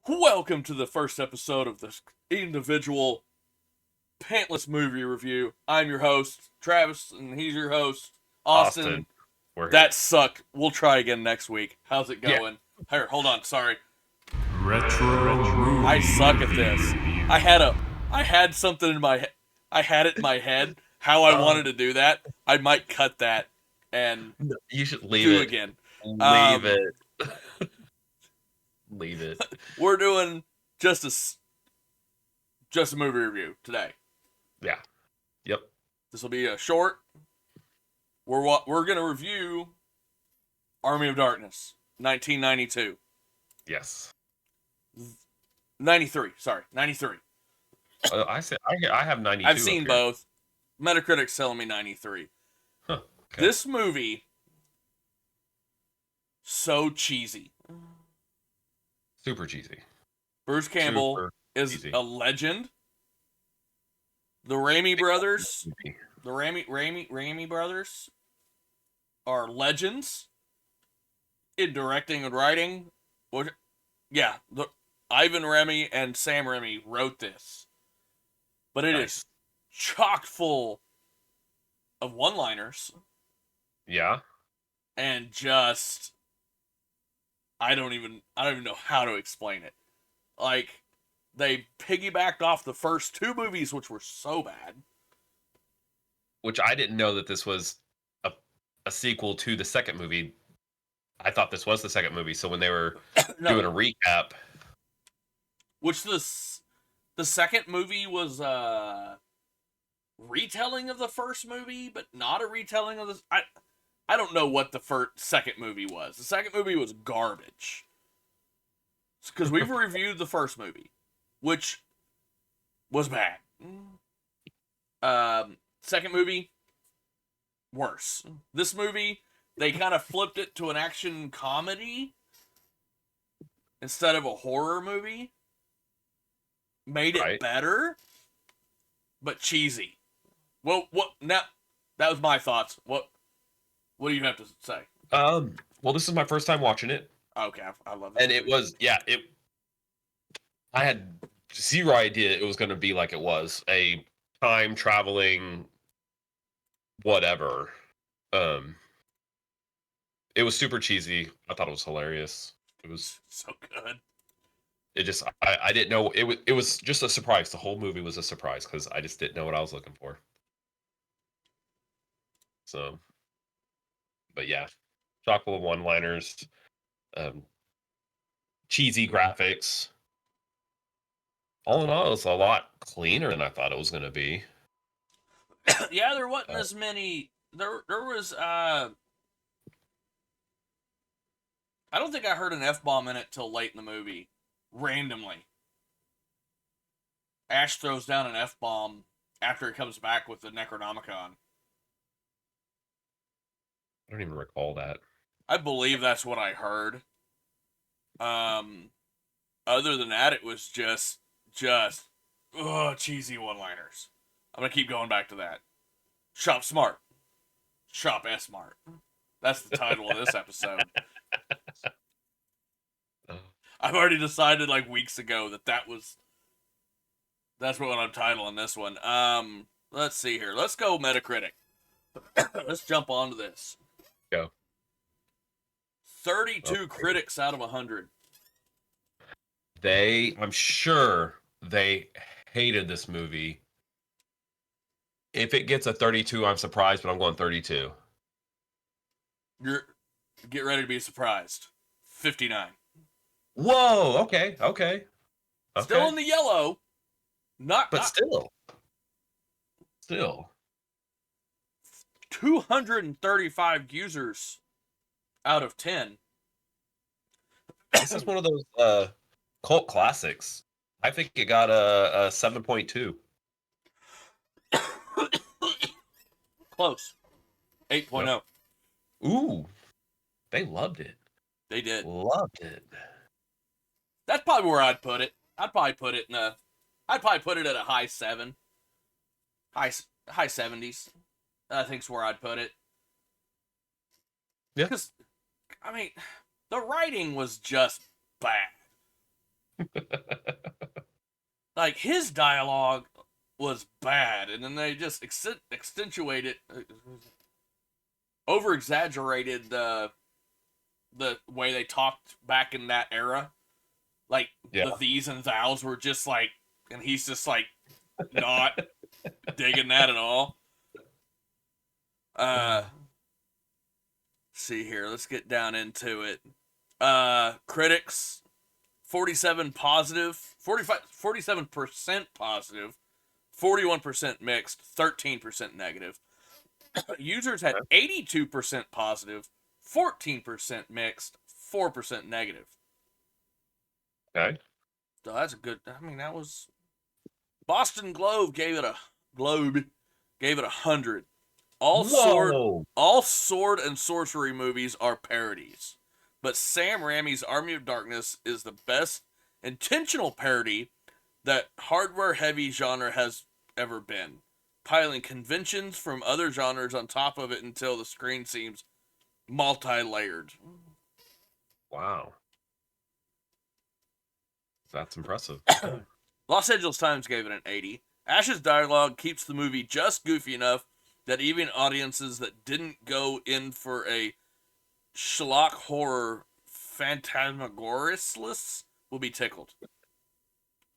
Welcome to the first episode of this individual Pantless movie review. I'm your host, Travis, and he's your host, Austin. Austin, we're here. That sucked. We'll try again next week. How's it Yeah. going? Here, hold on. Sorry. Retro movie. I suck at this. I had something in my head. I had it in my head how I wanted to do that. I might cut that and You should leave do it. again. Leave it. Leave it. We're doing just a movie review today. Yeah. Yep. This will be a short. We're gonna review Army of Darkness, 1992. Yes. 93. Sorry, 93. I have 92. I've seen up here. both. Metacritic's telling me 93. Huh. Okay. This movie, so cheesy. Super cheesy. Bruce Campbell Super is cheesy. a legend. The Raimi brothers, the Raimi brothers are legends in directing and writing. Ivan Raimi and Sam Raimi wrote this. But it is chock full of one-liners Yeah. and just I don't even know how to explain it. Like, they piggybacked off the first two movies, which were so bad. Which I didn't know that this was a sequel to the second movie. I thought this was the second movie. So when they were doing a recap, Which the second movie was a retelling of the first movie, but not a retelling of the. I don't know what the second movie was. The second movie was garbage. Because we've reviewed the first movie, which was bad. Second movie, worse. This movie, they kind of flipped it to an action comedy instead of a horror movie. Made it better, but cheesy. Well, now that was my thoughts. What do you have to say? well, this is my first time watching it. Okay, I love it. And it was, I had zero idea it was going to be like it was. A time traveling whatever. It was super cheesy. I thought it was hilarious. It was so good. It just, I didn't know. It was just a surprise. The whole movie was a surprise because I just didn't know what I was looking for. So, but yeah, chock full of one-liners, cheesy graphics. All in all, it's a lot cleaner than I thought it was going to be. Yeah, there wasn't as many. There was. I don't think I heard an F-bomb in it till late in the movie. Randomly. Ash throws down an F-bomb after he comes back with the Necronomicon. I don't even recall that. I believe that's what I heard. Other than that, it was just cheesy one-liners. I'm gonna keep going back to that. Shop smart. Shop S-Mart. That's the title of this episode. I've already decided like weeks ago that's what I'm titling this one. Let's see here. Let's go Metacritic. Let's jump onto this. Go. 32 critics out of 100. I'm sure they hated this movie. If it gets a 32, I'm surprised, but I'm going 32. Get ready to be surprised. 59. Whoa, okay. Still in the yellow. Still. 235 users out of 10. This is one of those cult classics. I think it got a 7.2. Close. 8.0. Ooh. They loved it. They did. Loved it. That's probably where I'd put it. I'd probably put it at a high 7. High 70s. I think's where I'd put it. Yeah. Because, I mean, the writing was just bad. Like, his dialogue was bad, and then they just accentuated, over exaggerated the way they talked back in that era. Like, the these and thous were just like, and he's just like not digging that at all. See here, let's get down into it. Critics, 47% positive, 47% positive, 41% mixed, 13% negative. Users had 82% positive, 14% mixed, 4% negative. Okay. So that's a good. I mean, that was. Boston Globe gave it 100. All sword and sorcery movies are parodies, but Sam Raimi's Army of Darkness is the best intentional parody that hardware-heavy genre has ever been, piling conventions from other genres on top of it until the screen seems multi-layered. Wow. That's impressive. Los Angeles Times gave it an 80. Ash's dialogue keeps the movie just goofy enough that even audiences that didn't go in for a schlock horror phantasmagorious will be tickled.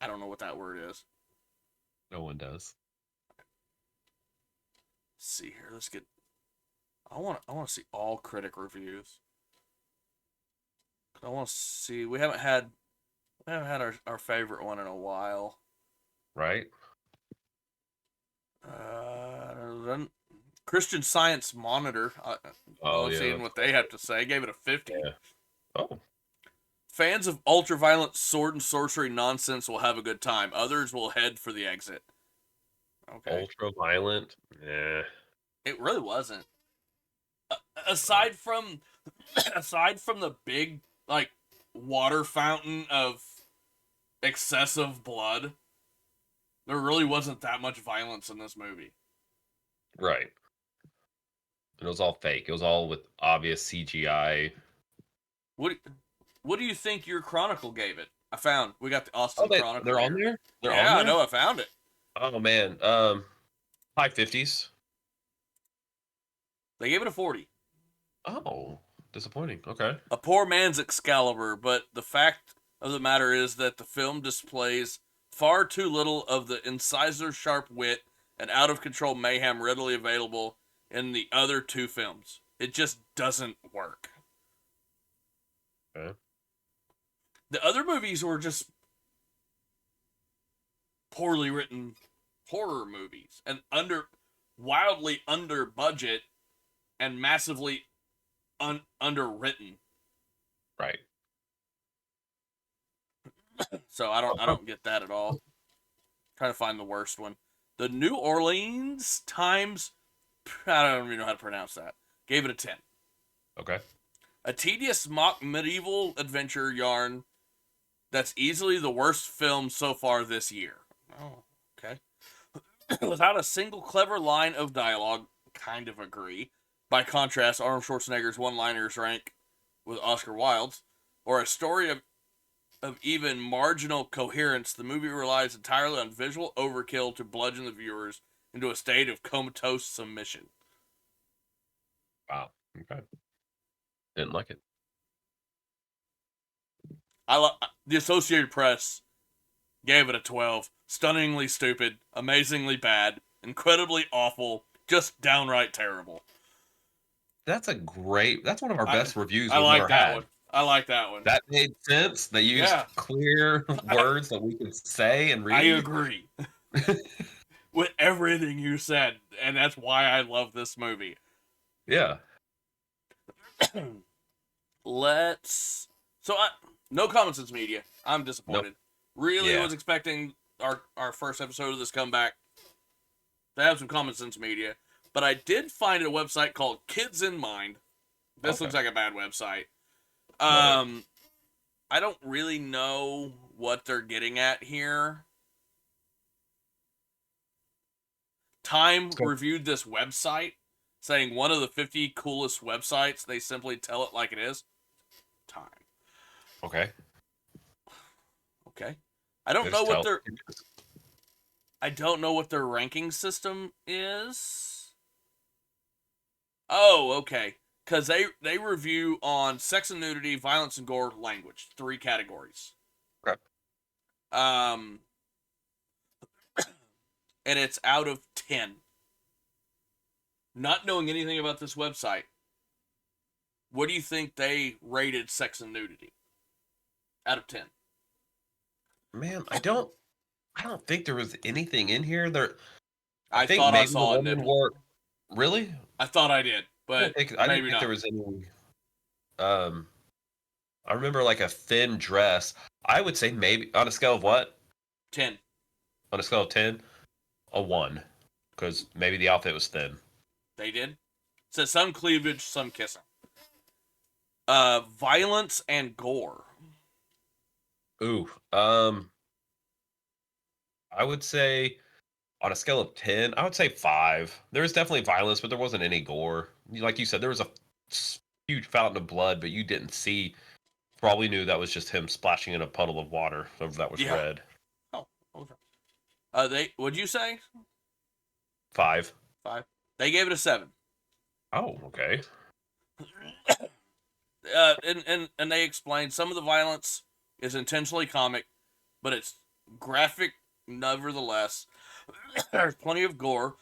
I don't know what that word is. No one does. Let's see here. Let's get. I want to see all critic reviews. I want to see. We haven't had our favorite one in a while. Right. Christian Science Monitor. Seeing what they have to say. Gave it a 50. Yeah. Oh. Fans of ultra-violent sword and sorcery nonsense will have a good time. Others will head for the exit. Okay. Ultra-violent? Yeah. It really wasn't. Aside from the big, like, water fountain of excessive blood, there really wasn't that much violence in this movie. Right. It was all fake. It was all with obvious CGI. What do you think your Chronicle gave it? We got the Austin Chronicle. They're on there? They're on there? I know, I found it. Oh, man. High 50s. They gave it a 40. Oh, disappointing. Okay. A poor man's Excalibur, but the fact of the matter is that the film displays far too little of the incisor-sharp wit and out-of-control mayhem readily available in the other two films. It just doesn't work. Okay. The other movies were just poorly written horror movies and wildly under budget and massively underwritten. Right. So I don't get that at all. Trying to find the worst one. The New Orleans Times, I don't even know how to pronounce that. Gave it a 10. Okay. A tedious mock medieval adventure yarn that's easily the worst film so far this year. Oh, okay. Without a single clever line of dialogue, kind of agree. By contrast, Arnold Schwarzenegger's one-liners rank with Oscar Wilde's, or a story of even marginal coherence, the movie relies entirely on visual overkill to bludgeon the viewers into a state of comatose submission. Wow. Okay. Didn't like it. The Associated Press gave it a 12. Stunningly stupid, amazingly bad, incredibly awful, just downright terrible. That's one of our best reviews I we've like ever that had. one. I like that one. That made sense. They used clear words that we could say and read. I agree with everything you said, and that's why I love this movie. Yeah. No Common Sense Media. I'm disappointed. Nope. Really was expecting our first episode of this comeback to have some Common Sense Media, but I did find a website called Kids in Mind. This looks like a bad website. I don't really know what they're getting at here. Time reviewed this website, saying one of the 50 coolest websites. They simply tell it like it is. Time. Okay. Okay. I don't know what their ranking system is. Oh, okay. Because they review on sex and nudity, violence and gore, language. 3 categories. Okay. And it's out of 10. Not knowing anything about this website, what do you think they rated sex and nudity? Out of 10. Man, I don't think there was anything in here. I think thought I maybe the saw a woman nipple. wore. Really? I thought I did, but I didn't maybe think not. there was any. I remember like a thin dress. I would say maybe on a scale of what? 10. On a scale of 10, a 1, because maybe the outfit was thin. They did. It says some cleavage, some kissing. Violence and gore. Ooh, I would say on a scale of 10, I would say 5. There was definitely violence, but there wasn't any gore. Like you said, there was a huge fountain of blood, but you didn't see. Probably knew that was just him splashing in a puddle of water that was red. Oh, okay. What'd you say? 5. 5. They gave it a 7. Oh, okay. And they explained some of the violence is intentionally comic, but it's graphic nevertheless. There's plenty of gore.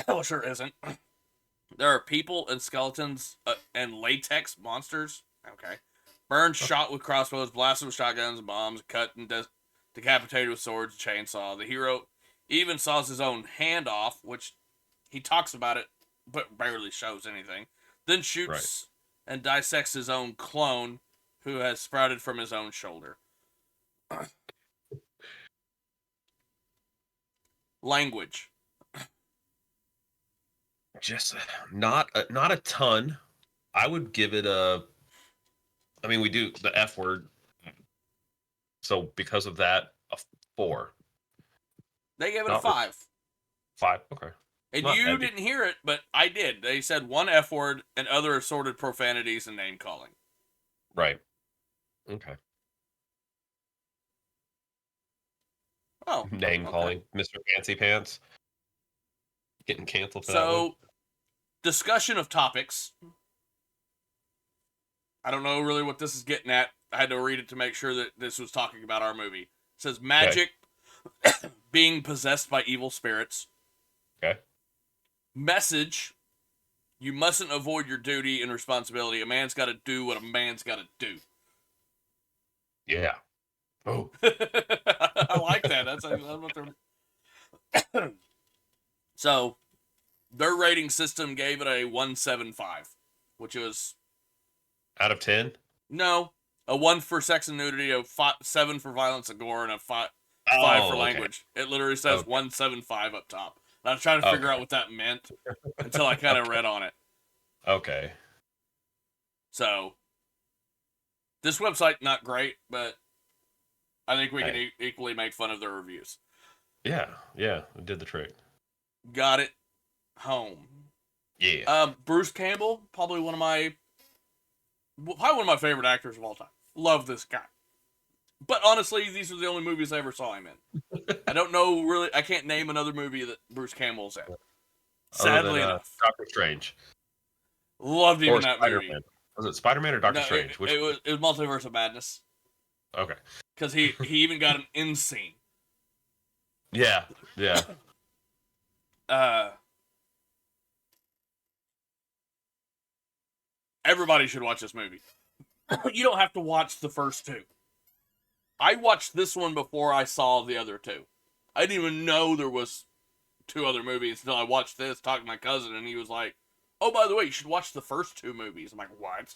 Well, sure isn't. There are people and skeletons and latex monsters. Okay. Burned, shot with crossbows, blasted with shotguns and bombs, cut and decapitated with swords and chainsaw. The hero even saws his own hand off, which he talks about it, but barely shows anything. Then shoots and dissects his own clone, who has sprouted from his own shoulder. Language. Just not a ton. I would give it a. I mean, we do the F word, so because of that, a 4. They gave it Not a 5. 5. Okay. And Not you heavy. didn't hear it, but I did. They said 1 F word and other assorted profanities and name calling. Right. Okay. Oh. Name calling, Mr. Fancy Pants. Getting canceled for that one. So, discussion of topics. I don't know really what this is getting at. I had to read it to make sure that this was talking about our movie. It says magic, being possessed by evil spirits. Okay. Message, you mustn't avoid your duty and responsibility. A man's got to do what a man's got to do. Yeah. Oh. I like that. That's what they're... So, their rating system gave it a 175, which was... Out of 10? No. A 1 for sex and nudity, a 7 for violence and gore, and a 5 for language. It literally says 175 up top. And I was trying to figure out what that meant until I kind of read on it. Okay. So, this website, not great, but I think we can equally make fun of their reviews. Yeah, it did the trick. Got it home. Yeah. Bruce Campbell, probably one of my favorite actors of all time. Love this guy. But honestly, these are the only movies I ever saw him in. I don't know really. I can't name another movie that Bruce Campbell's in. Sadly enough. Doctor Strange. Loved him in that Spider-Man. movie. Was it Spider-Man or Doctor Strange? It was Multiverse of Madness. Okay. Because he even got an end scene. Yeah. Everybody should watch this movie. You don't have to watch the first 2. I watched this one before I saw the other 2. I didn't even know there was 2 other movies until I watched this, talked to my cousin, and he was like, "Oh, by the way, you should watch the first 2 movies." I'm like, "What?"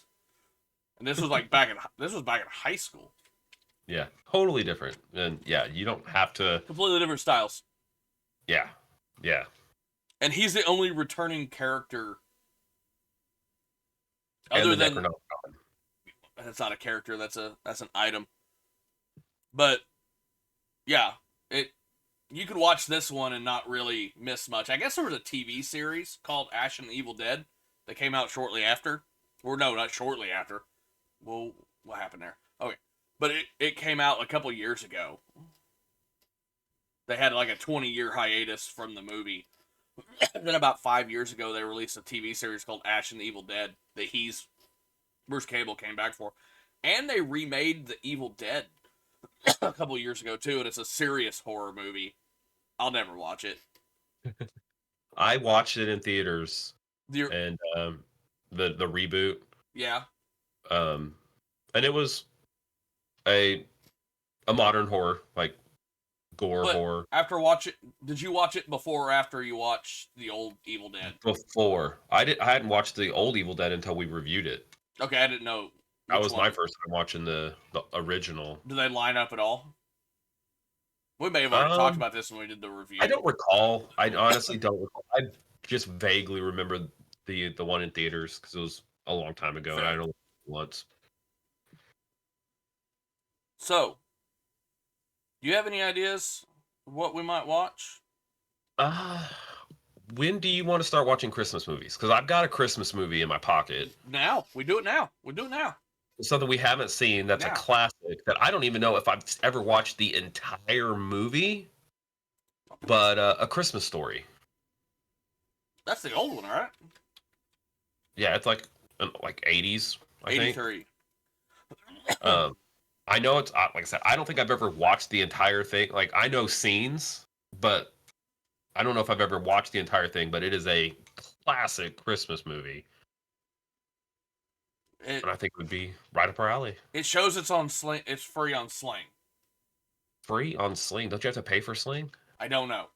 And this was like back in high school. Yeah, totally different. And yeah, you don't have to. Completely different styles. Yeah. And he's the only returning character. Other Other than Necronomicon. That's not a character. That's an item. But yeah, you could watch this one and not really miss much. I guess there was a TV series called Ash and the Evil Dead that came out shortly after. Or no, not shortly after. Well, what happened there? Okay. But it came out a couple years ago. They had like a 20-year hiatus from the movie. Then about 5 years ago, they released a TV series called Ash and the Evil Dead that Bruce Cable came back for. And they remade The Evil Dead a couple years ago, too, and it's a serious horror movie. I'll never watch it. I watched it in theaters The- and the reboot. yeah. And it was a modern horror, like gore But horror. did you watch it before or after you watched the old Evil Dead? Before I hadn't watched the old Evil Dead until we reviewed it. Okay, I didn't know. That was my first time watching the original. Do they line up at all? We may have already talked about this when we did the review. I don't recall. I honestly don't recall. I just vaguely remember the one in theaters because it was a long time ago, and I don't once. So, do you have any ideas of what we might watch? When do you want to start watching Christmas movies? Because I've got a Christmas movie in my pocket. Now. We do it now. We do it now. It's something we haven't seen that's a classic that I don't even know if I've ever watched the entire movie, but A Christmas Story. That's the old one, right? Yeah, it's like 80s, I 83. think. I know it's like I said, I don't think I've ever watched the entire thing. Like I know scenes, but I don't know if I've ever watched the entire thing. But it is a classic Christmas movie, and I think it would be right up our alley. It shows it's on Sling. It's free on Sling. Free on Sling? Don't you have to pay for Sling? I don't know.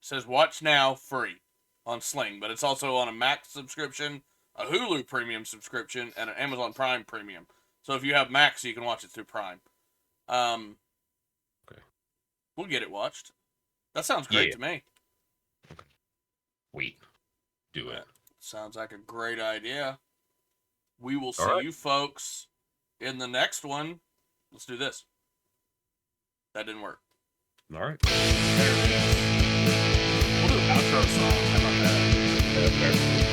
It says watch now free on Sling, but it's also on a Max subscription, a Hulu premium subscription, and an Amazon Prime premium. So if you have Max, you can watch it through Prime. Okay. We'll get it watched. That sounds great to me. Wait. Do it. Sounds like a great idea. We will see right. you folks in the next one. Let's do this. That didn't work. All right. We'll do an outro song. How about that? Okay.